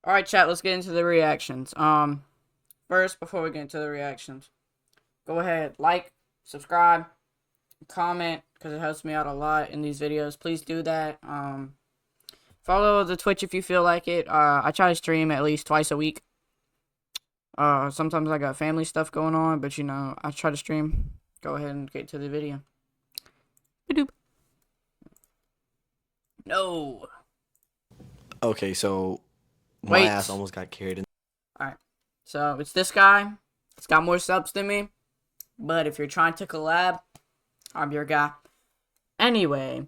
Alright, chat, let's get into the reactions. First, before we get into the reactions, go ahead, like, subscribe, comment, because it helps me out a lot in these videos. Please do that. Follow the Twitch if you feel like it. I try to stream at least twice a week. Sometimes I got family stuff going on, but I try to stream. Go ahead and get to the video. Ba-doop. No. Okay, so my Wait. ass almost got carried in. Alright. So, it's this guy. It's got more subs than me. But if you're trying to collab, I'm your guy. Anyway,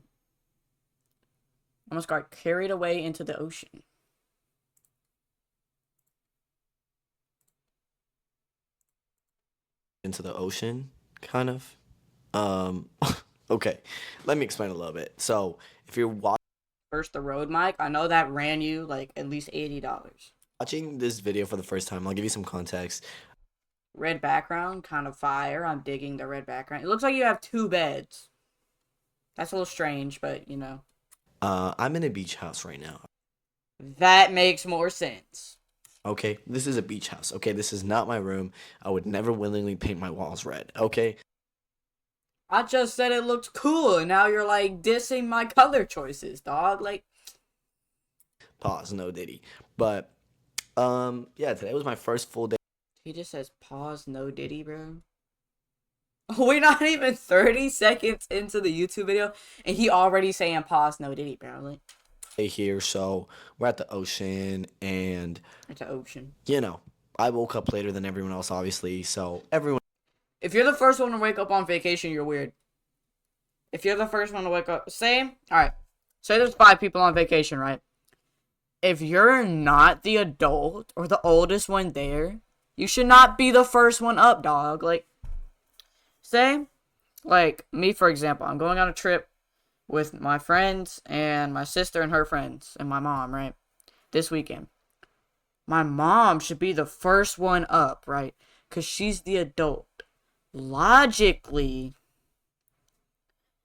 almost got carried away into the ocean. Into the ocean, kind of. Um, okay, let me explain a little bit. So, if you're First, the Rode mic. I know that ran you like at least $80. watching this video for the first time, I'll give you some context. Red background, kind of fire. I'm digging the red background. It looks like you have two beds. That's a little strange, but I'm in a beach house right now. that makes more sense. Okay, this is a beach house. Okay, this is not my room. I would never willingly paint my walls red. Okay, I just said it looked cool, and now you're like dissing my color choices, dog. Like, pause, no diddy. But yeah, today was my first full day. he just says pause, no diddy, bro. We're not even 30 seconds into the YouTube video, and he already saying pause, no diddy, bro. Like, Here, so we're at the ocean, and it's an ocean. I woke up later than everyone else, obviously. So everyone. If you're the first one to wake up on vacation, you're weird. If you're the first one to wake up, alright. Say there's 5 people on vacation, right? If you're not the adult or the oldest one there, you should not be the first one up, dog. Like, say, like, me, for example, I'm going on a trip with my friends and my sister and her friends and my mom, right? This weekend. My mom should be the first one up, right? Because she's the adult. Logically,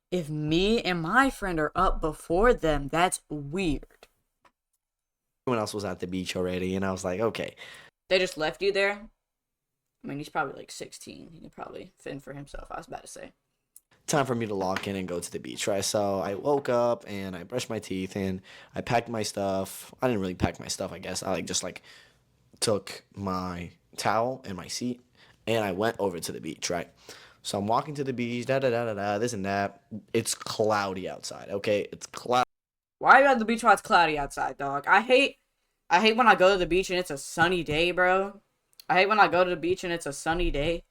if me and my friend are up before them, that's weird. Everyone else was at the beach already, and I was like, okay, They just left you there? I mean, he's probably like 16. He can probably fend for himself, I was about to say. time for me to lock in and go to the beach, right? So I woke up and I brushed my teeth and I packed my stuff. I didn't really pack my stuff, I guess. I just took my towel and my seat and I went over to the beach, right? So I'm walking to the beach, da da da da da, this and that. It's cloudy outside, okay? It's cloudy. Why are you at the beach while it's cloudy outside, dog? I hate when I go to the beach and it's a sunny day, bro. I hate when I go to the beach and it's a sunny day.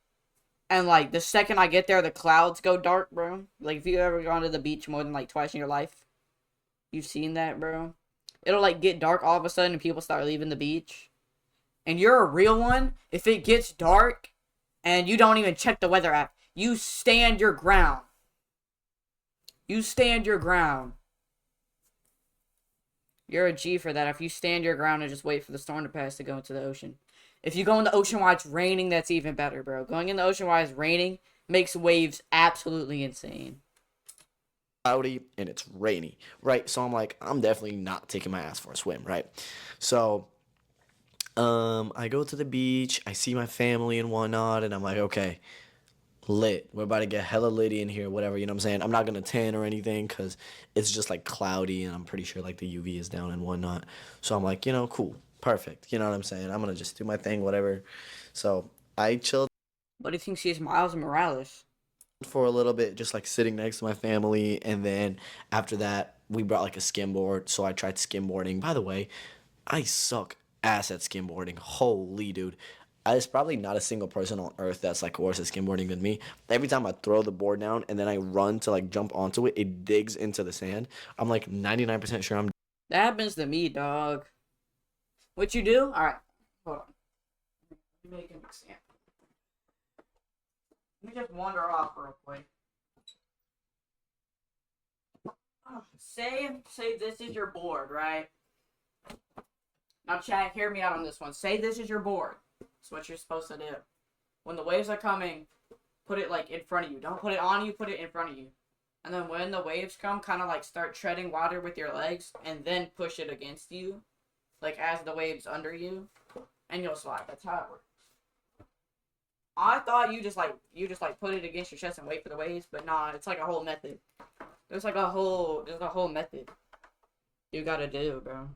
And, like, the second I get there, the clouds go dark, bro. Like, if you ever gone to the beach more than, like, twice in your life, you've seen that, bro. It'll, like, get dark all of a sudden and people start leaving the beach. And you're a real one. If it gets dark and you don't even check the weather app, you stand your ground. You stand your ground. You're a G for that. If you stand your ground and just wait for the storm to pass to go into the ocean. If you go in the ocean while it's raining, that's even better, bro. Going in the ocean while it's raining makes waves absolutely insane. Cloudy and it's rainy, right? So I'm like, I'm definitely not taking my ass for a swim, right? So I go to the beach, I see my family and whatnot, and I'm like, okay, lit. We're about to get hella litty in here, whatever, you know what I'm saying? I'm not gonna tan or anything because it's just like cloudy and I'm pretty sure like the UV is down and whatnot. So I'm like, cool, perfect. You know what I'm saying? I'm gonna just do my thing, whatever. So I chilled What do you think she's Miles Morales? for a little bit, just like sitting next to my family, and then after that, we brought like a skimboard. So I tried skimboarding. By the way, I suck ass at skimboarding. Holy dude. There's probably not a single person on earth that's like worse at skimboarding than me. Every time I throw the board down and then I run to like jump onto it, it digs into the sand. I'm like 99% sure I'm. That happens to me, dog. What you do? Alright. Hold on. Let me make an example. Let me just wander off real quick. Say this is your board, right? Now, chat, hear me out on this one. Say this is your board. That's what you're supposed to do. When the waves are coming, put it, like, in front of you. Don't put it on you, put it in front of you. And then when the waves come, kind of, like, start treading water with your legs, and then push it against you. like as the waves under you, and you'll slide. That's how it works. I thought you just like put it against your chest and wait for the waves, but nah, it's like a whole method. There's a whole method you gotta do, bro. I'm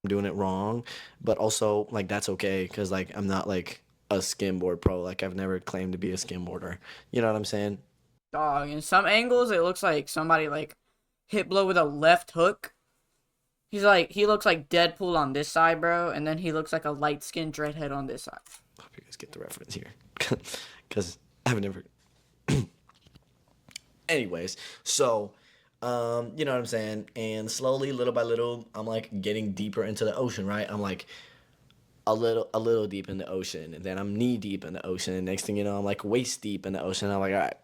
doing it wrong, but also like that's okay because like I'm not like a skimboard pro. Like I've never claimed to be a skimboarder. You know what I'm saying? Dog, in some angles, it looks like somebody like hit Blow with a left hook. He looks like Deadpool on this side, bro, and then he looks like a light skinned dreadhead on this side. Hope you guys get the reference here, because I've never. Anyways, so you know what I'm saying, and slowly, little by little, I'm like getting deeper into the ocean, right? I'm like a little deep in the ocean, and then I'm knee deep in the ocean, and next thing you know, I'm like waist deep in the ocean. I'm like, all right,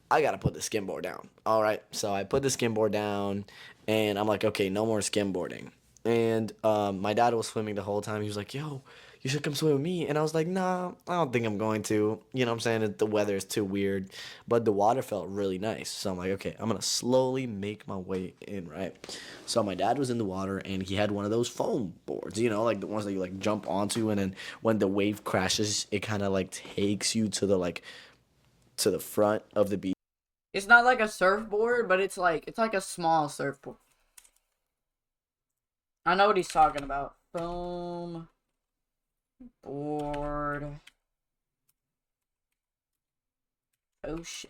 I gotta put the skimboard down. All right, so I put the skimboard down, and I'm like, okay, no more skimboarding. And my dad was swimming the whole time. He was like, yo, you should come swim with me. And I was like, nah, I don't think I'm going to. You know what I'm saying? The weather is too weird. But the water felt really nice. So I'm like, okay, I'm gonna slowly make my way in, right? So my dad was in the water, and he had one of those foam boards, like the ones that you like jump onto, and then when the wave crashes, it kind of like takes you to the front of the beach. It's not like a surfboard, but it's like a small surfboard. I know what he's talking about. Foam board ocean.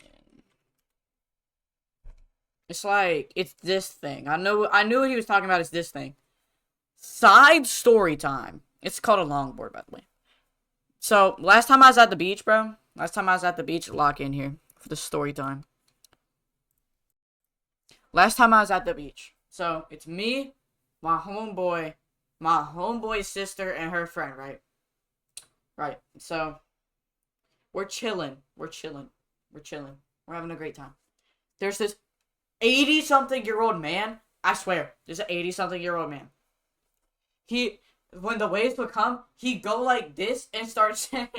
It's this thing. I knew what he was talking about. Is this thing. Side story time. It's called a longboard, by the way. So last time I was at the beach, bro. Lock in here for the story time. Last time I was at the beach. So it's me, my homeboy's sister, and her friend, right? Right. So we're chilling. We're having a great time. There's this 80-something-year-old man. I swear, there's an 80-something-year-old man. When the waves would come, he'd go like this and start saying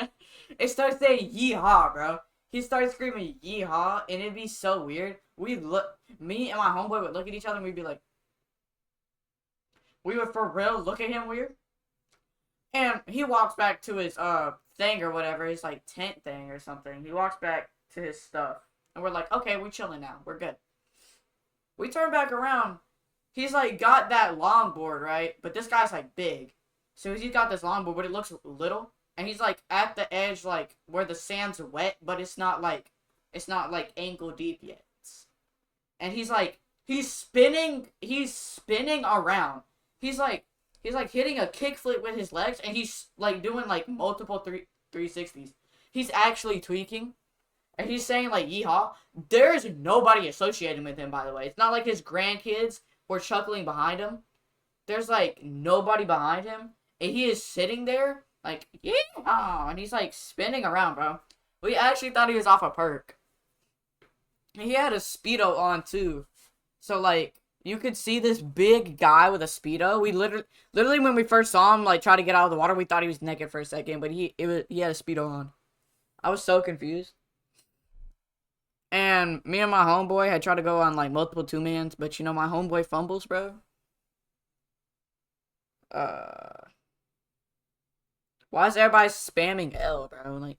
yeehaw, bro. He started screaming yeehaw, and it'd be so weird. Me and my homeboy would look at each other, and we'd be like, we would for real look at him weird. And he walks back to his thing or whatever, his like tent thing or something. He walks back to his stuff, and we're like, okay, we chilling now, we're good. We turn back around. He's like got that longboard, right? But this guy's like big, so he's got this longboard, but it looks little. And he's like at the edge, like where the sand's wet, but it's not like ankle deep yet. And he's spinning around. He's like hitting a kickflip with his legs, and he's like doing like multiple 360s. He's actually tweaking, and he's saying like yeehaw. There's nobody associated with him, by the way. It's not like his grandkids were chuckling behind him. There's like nobody behind him, and he is sitting there like yeehaw, and he's like spinning around, bro. We actually thought he was off a perk. He had a Speedo on too, so like you could see this big guy with a Speedo. We literally when we first saw him like try to get out of the water, we thought he was naked for a second, but he had a Speedo on. I was so confused. And me and my homeboy had tried to go on like multiple 2-mans, but my homeboy fumbles, bro. Why is everybody spamming L, bro? Like,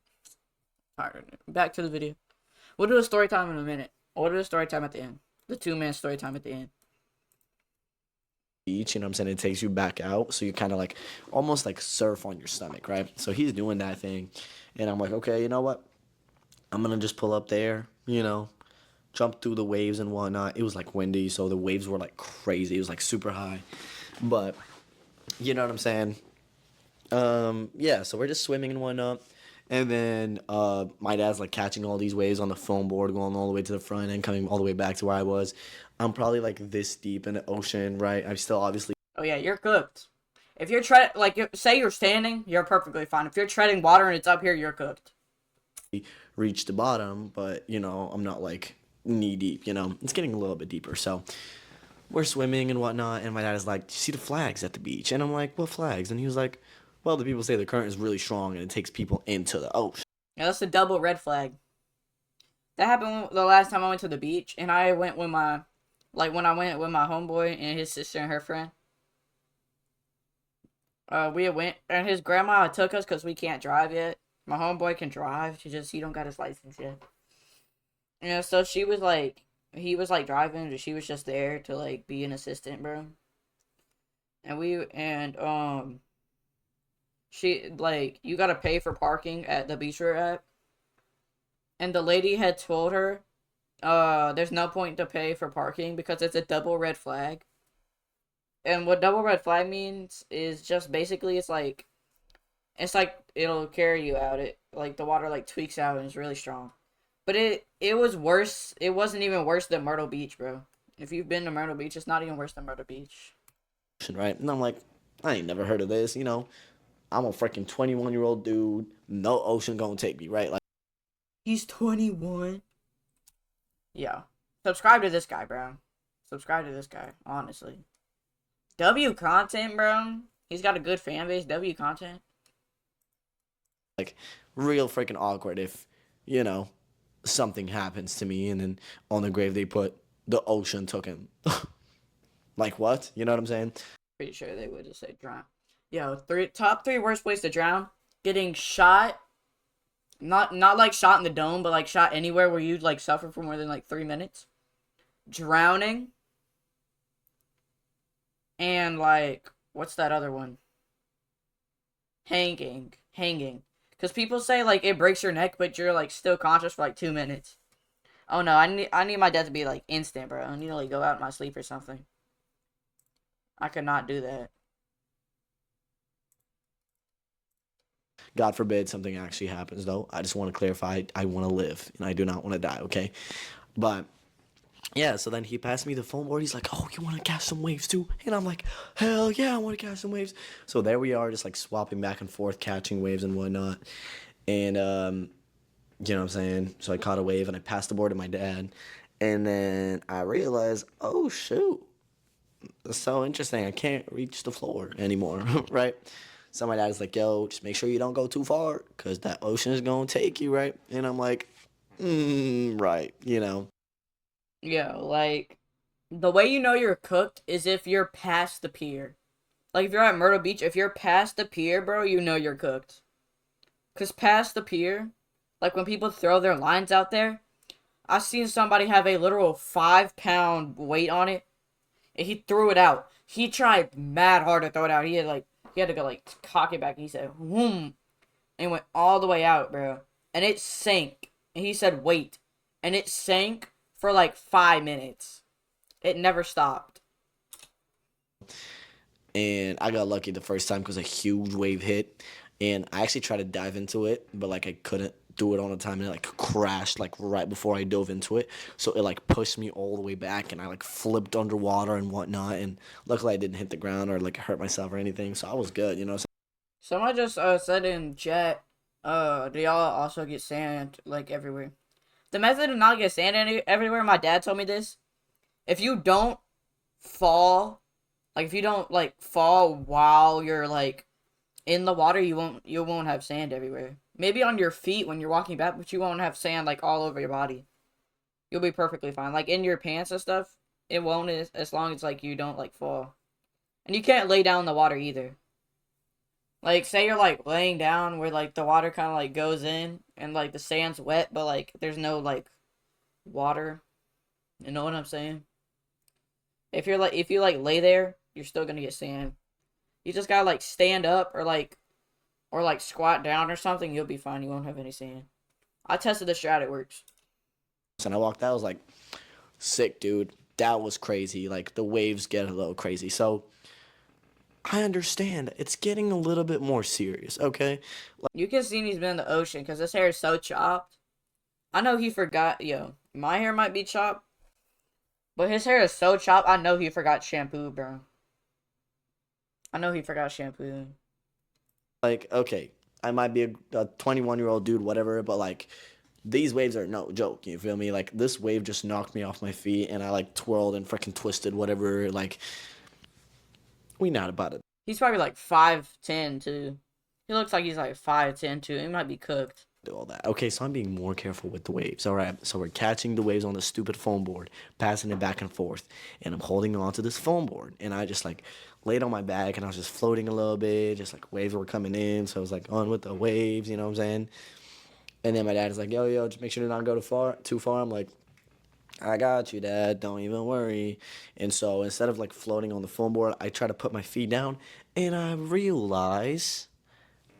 alright, back to the video. We'll do a story time in a minute. We'll do a story time at the end. The 2-man story time at the end. Beach, what I'm saying? It takes you back out, so you kind of like almost like surf on your stomach, right? So he's doing that thing, and I'm like, okay, you know what? I'm gonna just pull up there, jump through the waves and whatnot. It was like windy, so the waves were like crazy. It was like super high, but you know what I'm saying? Yeah. So we're just swimming and whatnot. And then my dad's like catching all these waves on the foam board, going all the way to the front and coming all the way back to where I was. I'm probably like this deep in the ocean, right? I'm still obviously. Oh yeah, you're cooked. If you're say you're standing, you're perfectly fine. If you're treading water and it's up here, you're cooked. Reach the bottom, but I'm not like knee deep. It's getting a little bit deeper. So we're swimming and whatnot, and my dad is like, "Do you see the flags at the beach?" And I'm like, "What flags?" And he was like, well, the people say the current is really strong and it takes people into the ocean. Yeah, that's a double red flag. That happened the last time I went to the beach, and I went with when I went with my homeboy and his sister and her friend. We went and his grandma took us because we can't drive yet. My homeboy can drive. He don't got his license yet. Yeah, so she was like, he was like driving, and she was just there to like be an assistant, bro. And she like you gotta pay for parking at the Beach Road app, and the lady had told her, there's no point to pay for parking because it's a double red flag. And what double red flag means is just basically it's like it'll carry you out. It like the water like tweaks out and it's really strong. But it was worse. It wasn't even worse than Myrtle Beach, bro. If you've been to Myrtle Beach, it's not even worse than Myrtle Beach. right? And I'm like, I ain't never heard of this, you know. I'm a freaking 21-year-old dude. No ocean gonna take me, right? Like, He's 21. Yeah. Subscribe to this guy, bro. Subscribe to this guy, honestly. W content, bro. He's got a good fan base. W content. real freaking awkward if, you know, something happens to me and then on the grave they put the ocean took him. Like what? You know what I'm saying? Pretty sure they would just say drown. Yo, top three worst ways to drown. Getting shot. Not like shot in the dome, but like shot anywhere where you'd like suffer for more than like 3 minutes. Drowning. And like what's that other one? Hanging. Hanging. Because people say like it breaks your neck, but you're like still conscious for like 2 minutes. Oh no, I need my death to be like instant, bro. I need to like go out in my sleep or something. I could not do that. God forbid something actually happens though. I just want to clarify I want to live and I do not want to die, okay? But yeah, so then he passed me the phone board. He's like, "Oh, you want to catch some waves too?" And I'm like, "Hell yeah, I want to catch some waves." So there we are, just like swapping back and forth, catching waves and whatnot. And you know what I'm saying? So I caught a wave and I passed the board to my dad. And then I realized, oh shoot, that's so interesting. I can't reach the floor anymore, right? So my dad's like, "Yo, just make sure you don't go too far, cause that ocean is gonna take you, right?" And I'm like, right, you know. Yeah, like the way you know you're cooked is if you're past the pier. Like if you're at Myrtle Beach, if you're past the pier, bro, you know you're cooked. Cause past the pier, like when people throw their lines out there, I seen somebody have a literal 5 pound weight on it, and he threw it out. He tried mad hard to throw it out. He had to go like cock it back. He said, "Whoom," and it went all the way out, bro. And it sank. And he said, "Wait," and it sank for like 5 minutes. It never stopped. And I got lucky the first time because a huge wave hit, and I actually tried to dive into it, but like I couldn't do it on the time, and it like crashed like right before I dove into it, so it like pushed me all the way back, and I like flipped underwater and whatnot, and luckily I didn't hit the ground or like hurt myself or anything, so I was good, you know. So Someone just said in chat, do y'all also get sand like everywhere? The method to not get sand everywhere, my dad told me this. If you don't fall, like if you don't like fall while you're like in the water, you won't have sand everywhere. Maybe on your feet when you're walking back, but you won't have sand like all over your body. You'll be perfectly fine. Like in your pants and stuff, it won't as long as like you don't like fall. And you can't lay down in the water either. Like say you're like laying down where like the water kind of like goes in and like the sand's wet, but like there's no like water. You know what I'm saying? If you like lay there, you're still gonna get sand. You just gotta like stand up or like squat down or something. You'll be fine. You won't have any sand. I tested the strat. It works. and I walked out, I was like, sick, dude. That was crazy. Like the waves get a little crazy. So I understand it's getting a little bit more serious, okay? You can see he's been in the ocean because his hair is so chopped. I know he forgot. Yo, my hair might be chopped, but his hair is so chopped. I know he forgot shampoo, bro. I know he forgot shampoo. Like, okay, I might be a 21-year-old dude, whatever, but like these waves are no joke. You feel me? Like this wave just knocked me off my feet, and I like twirled and freaking twisted, whatever. Like we not about it. He's probably like 5'10" too. He looks like he's like 5'10" too. He might be cooked. Do all that. Okay, so I'm being more careful with the waves. All right, so we're catching the waves on the stupid foam board, passing it back and forth, and I'm holding on to this foam board, and I just like laid on my back and I was just floating a little bit, just like waves were coming in. So I was like on with the waves, you know what I'm saying? And then my dad is like, yo, just make sure to not go too far. I'm like, I got you, Dad. Don't even worry. And so instead of like floating on the foam board, I try to put my feet down and I realize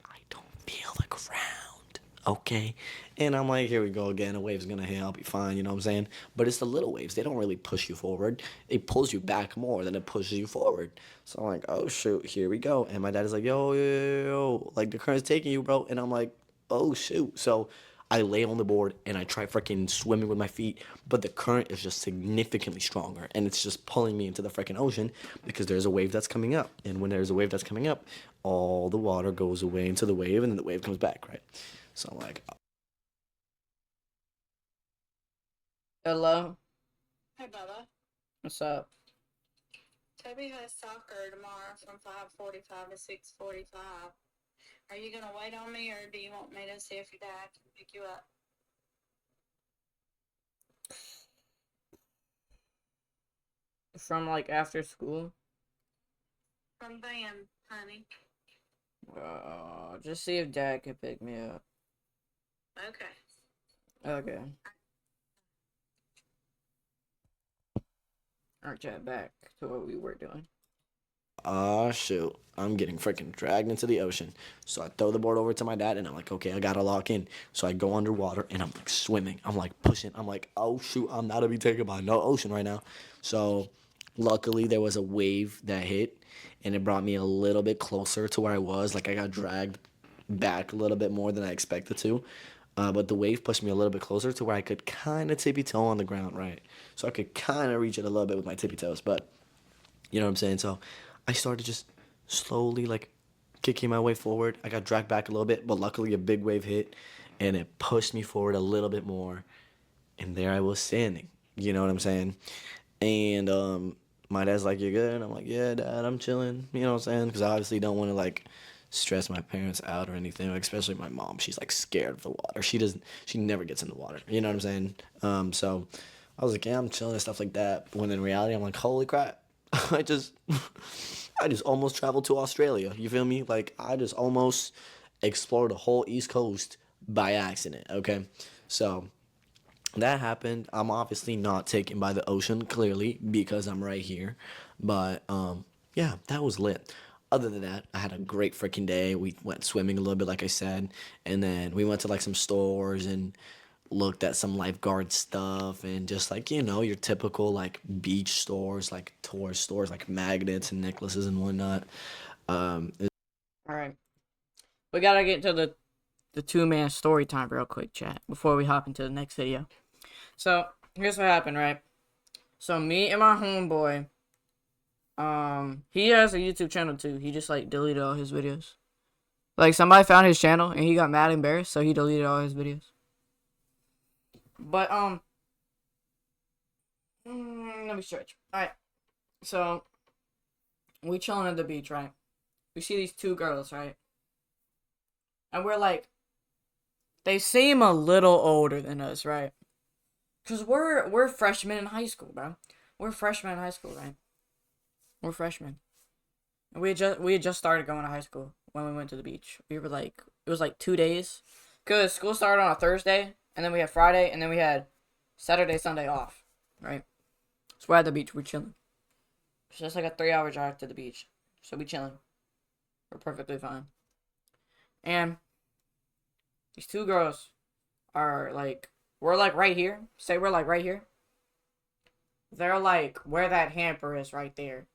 I don't feel the ground. Okay. And I'm like, here we go again. A wave's gonna hit. I'll be fine. You know what I'm saying? But it's the little waves. They don't really push you forward. It pulls you back more than it pushes you forward. So I'm like, oh shoot, here we go. And my dad is like, yo, like the current's taking you, bro. And I'm like, oh shoot. So I lay on the board and I try freaking swimming with my feet, but the current is just significantly stronger and it's just pulling me into the freaking ocean because there's a wave that's coming up. And when there's a wave that's coming up, all the water goes away into the wave and then the wave comes back, right? So I'm like, Hello? Hey, Bubba. What's up? Toby has soccer tomorrow from 5:45 to 6:45. Are you going to wait on me, or do you want me to see if your dad can pick you up? From like after school? From then, honey. Just see if Dad can pick me up. Okay. Okay. Alright, chat, back to what we were doing. ah, shoot, I'm getting freaking dragged into the ocean. So I throw the board over to my dad and I'm like, okay, I gotta lock in. So I go underwater and I'm like swimming. I'm like pushing. I'm like, oh shoot, I'm not to be taken by no ocean right now. So luckily there was a wave that hit and it brought me a little bit closer to where I was. Like I got dragged back a little bit more than I expected to. But the wave pushed me a little bit closer to where I could kind of tippy toe on the ground, right? So I could kind of reach it a little bit with my tippy toes, but you know what I'm saying? So I started just slowly like kicking my way forward. I got dragged back a little bit, but luckily a big wave hit and it pushed me forward a little bit more. And there I was standing. You know what I'm saying? And my dad's like, "You good?" And I'm like, "Yeah, Dad, I'm chilling." You know what I'm saying? Because I obviously don't want to like stress my parents out or anything. Like, especially my mom. She's like scared of the water. She doesn't. She never gets in the water. You know what I'm saying? So I was like, "Yeah, I'm chilling and stuff like that." When in reality, I'm like, "Holy crap!" I just, I just almost traveled to Australia. You feel me? Like I just almost explored the whole East Coast by accident. Okay, so that happened. I'm obviously not taken by the ocean, clearly, because I'm right here. But yeah, that was lit. Other than that, I had a great freaking day. We went swimming a little bit, like I said, and then we went to like some stores and looked at some lifeguard stuff and just like your typical like beach stores, like tourist stores, like magnets and necklaces and whatnot. Alright. We gotta get to the two-man story time real quick, chat, before we hop into the next video. So, here's what happened, right? So, me and my homeboy, he has a YouTube channel too. He just, like, deleted all his videos. Like, somebody found his channel, and he got mad and embarrassed, so he deleted all his videos. But, let me stretch. Alright, so, we chilling at the beach, right? We see these two girls, right? And we're like, they seem a little older than us, right? Cause we're freshmen in high school, bro. We're freshmen in high school, right? We're freshmen. And we had just started going to high school when we went to the beach. We were like, it was like 2 days, cause school started on a Thursday, and then we had Friday, and then we had Saturday, Sunday off, right? So we're at the beach, we're chilling. It's just like a 3-hour drive to the beach, so we chilling. We're perfectly fine. And these two girls are like, we're like right here. Say we're like right here. They're like where that hamper is right there.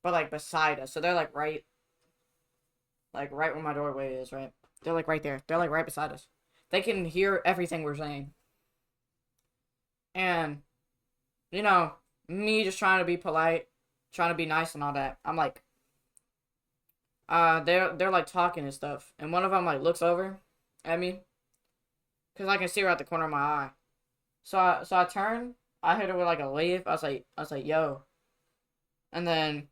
But like beside us. So they're like right where my doorway is, right? They're like right there. They're like right beside us. They can hear everything we're saying. And me just trying to be polite, trying to be nice and all that. I'm like they're like talking and stuff. And one of them like looks over at me. Cause I can see her at the corner of my eye. So I turn. I hit her with like a wave. I was like, yo. And then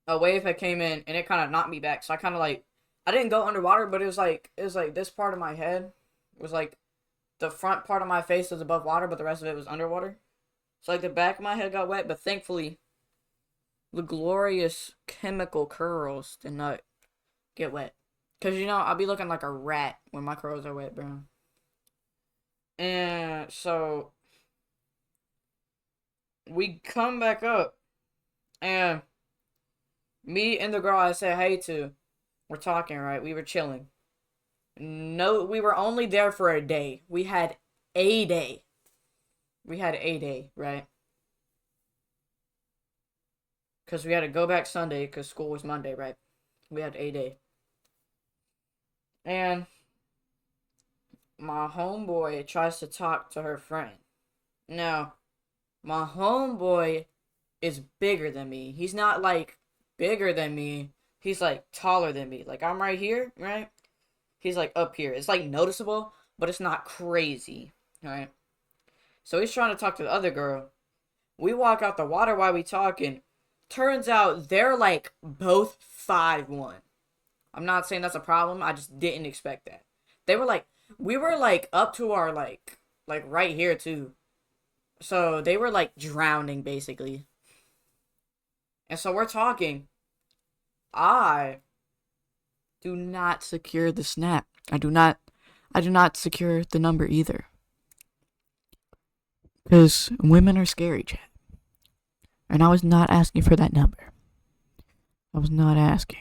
a wave had came in and it kind of knocked me back. So I kind of like, I didn't go underwater, but it was like this part of my head was like the front part of my face was above water, but the rest of it was underwater. So like the back of my head got wet, but thankfully the glorious chemical curls did not get wet. Cause I'll be looking like a rat when my curls are wet, bro. And so we come back up, and me and the girl I said hey to, we're talking, right? We were chilling. No, we were only there for a day. We had a day. Right? Because we had to go back Sunday because school was Monday, right? We had a day. And my homeboy tries to talk to her friend. Now, my homeboy is bigger than me. He's not like bigger than me. He's like taller than me. Like I'm right here, right? He's like up here. It's like noticeable, but it's not crazy, right? So he's trying to talk to the other girl. We walk out the water while we talking. Turns out they're like both 5'1". I'm not saying that's a problem. I just didn't expect that. They were like, we were like up to our like right here too. So they were like drowning basically. And so we're talking. I do not secure the snap. I do not secure the number either. Because women are scary, chat. And I was not asking for that number. I was not asking.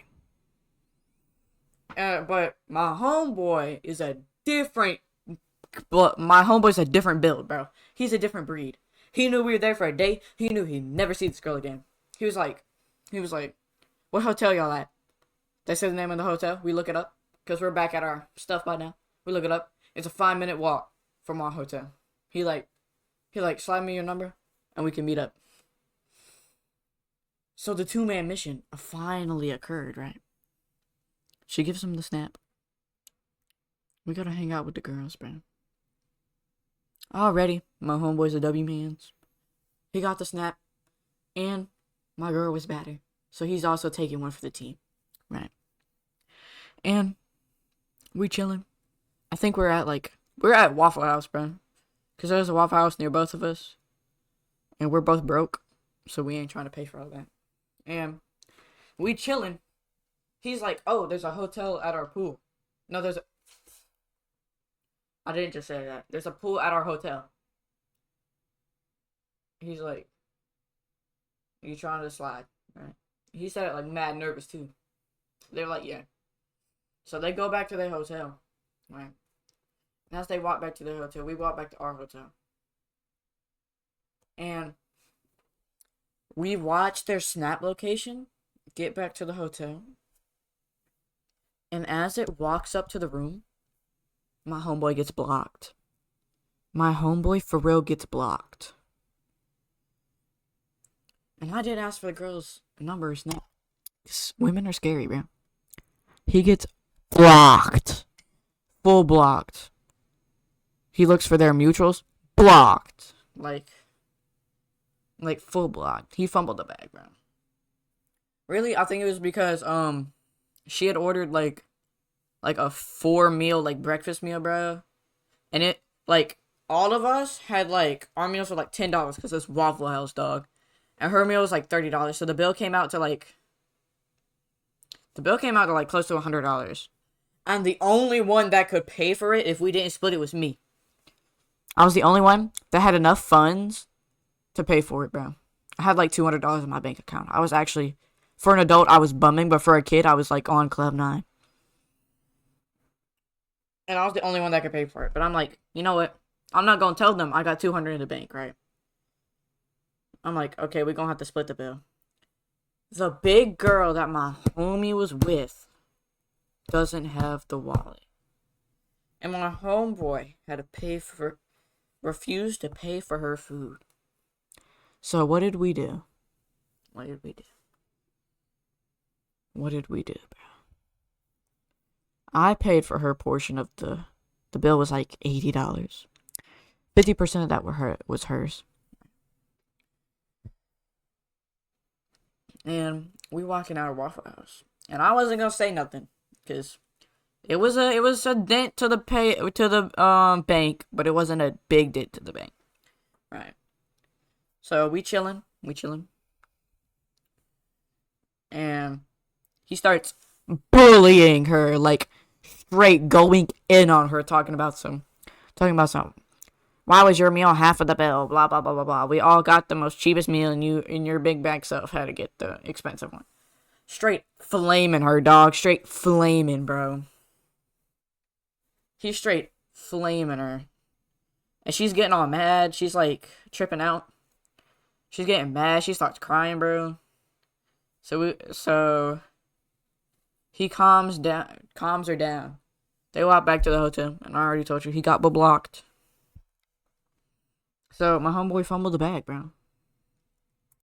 But my homeboy is a different... But my homeboy's a different build, bro. He's a different breed. He knew we were there for a day. He knew he'd never see this girl again. He was like, what hotel y'all at? They say the name of the hotel. We look it up. Because we're back at our stuff by now. We look it up. It's a 5-minute walk from our hotel. He slide me your number and we can meet up. So the 2-man mission finally occurred, right? She gives him the snap. We gotta hang out with the girls, bro. Already, my homeboy's a W-mans. He got the snap. And my girl was better. So he's also taking one for the team. Right. And we chilling. I think we're at Waffle House, bro. Because there's a Waffle House near both of us. And we're both broke. So we ain't trying to pay for all that. And we chilling. He's like, oh, there's a hotel at our pool. No, I didn't just say that. There's a pool at our hotel. He's like, you trying to slide, right? He said it like mad nervous too. They're like, yeah. So they go back to their hotel, right? And as they walk back to their hotel, we walk back to our hotel. And we watch their snap location get back to the hotel. And as it walks up to the room, my homeboy gets blocked. My homeboy for real gets blocked. And I did ask for the girl's numbers now. Women are scary, bro. He gets blocked. Full blocked. He looks for their mutuals. Blocked. Like full blocked. He fumbled the bag, bro. Really? I think it was because, she had ordered, like a 4-meal, breakfast meal, bro. And it, all of us had, our meals were, $10 because it's Waffle House, dog. And her meal was, $30. So the bill came out to, close to $100. And the only one that could pay for it if we didn't split it was me. I was the only one that had enough funds to pay for it, bro. I had, $200 in my bank account. I was actually, for an adult, I was bumming. But for a kid, I was, on Club 9. And I was the only one that could pay for it. But I'm like, you know what? I'm not going to tell them I got $200 in the bank, right? I'm like, okay, we're going to have to split the bill. The big girl that my homie was with doesn't have the wallet. And my homeboy refused to pay for her food. So what did we do? What did we do, bro? I paid for her portion of the bill was $80. 50% of that was hers. And we walking out of Waffle House. And I wasn't gonna say nothing. Because it was a dent to the bank, but it wasn't a big dent to the bank. Right. So we chilling. and he starts bullying her, like straight going in on her, talking about some. Why was your meal half of the bill? Blah blah blah blah blah. We all got the most cheapest meal, and you and your big bag self had to get the expensive one. Straight flaming her, dog. Straight flaming, bro. He's straight flaming her. And she's getting all mad. She's like tripping out. She's getting mad. She starts crying, bro. So he calms her down. They walk back to the hotel, and I already told you he got blocked. So my homeboy fumbled the bag, bro.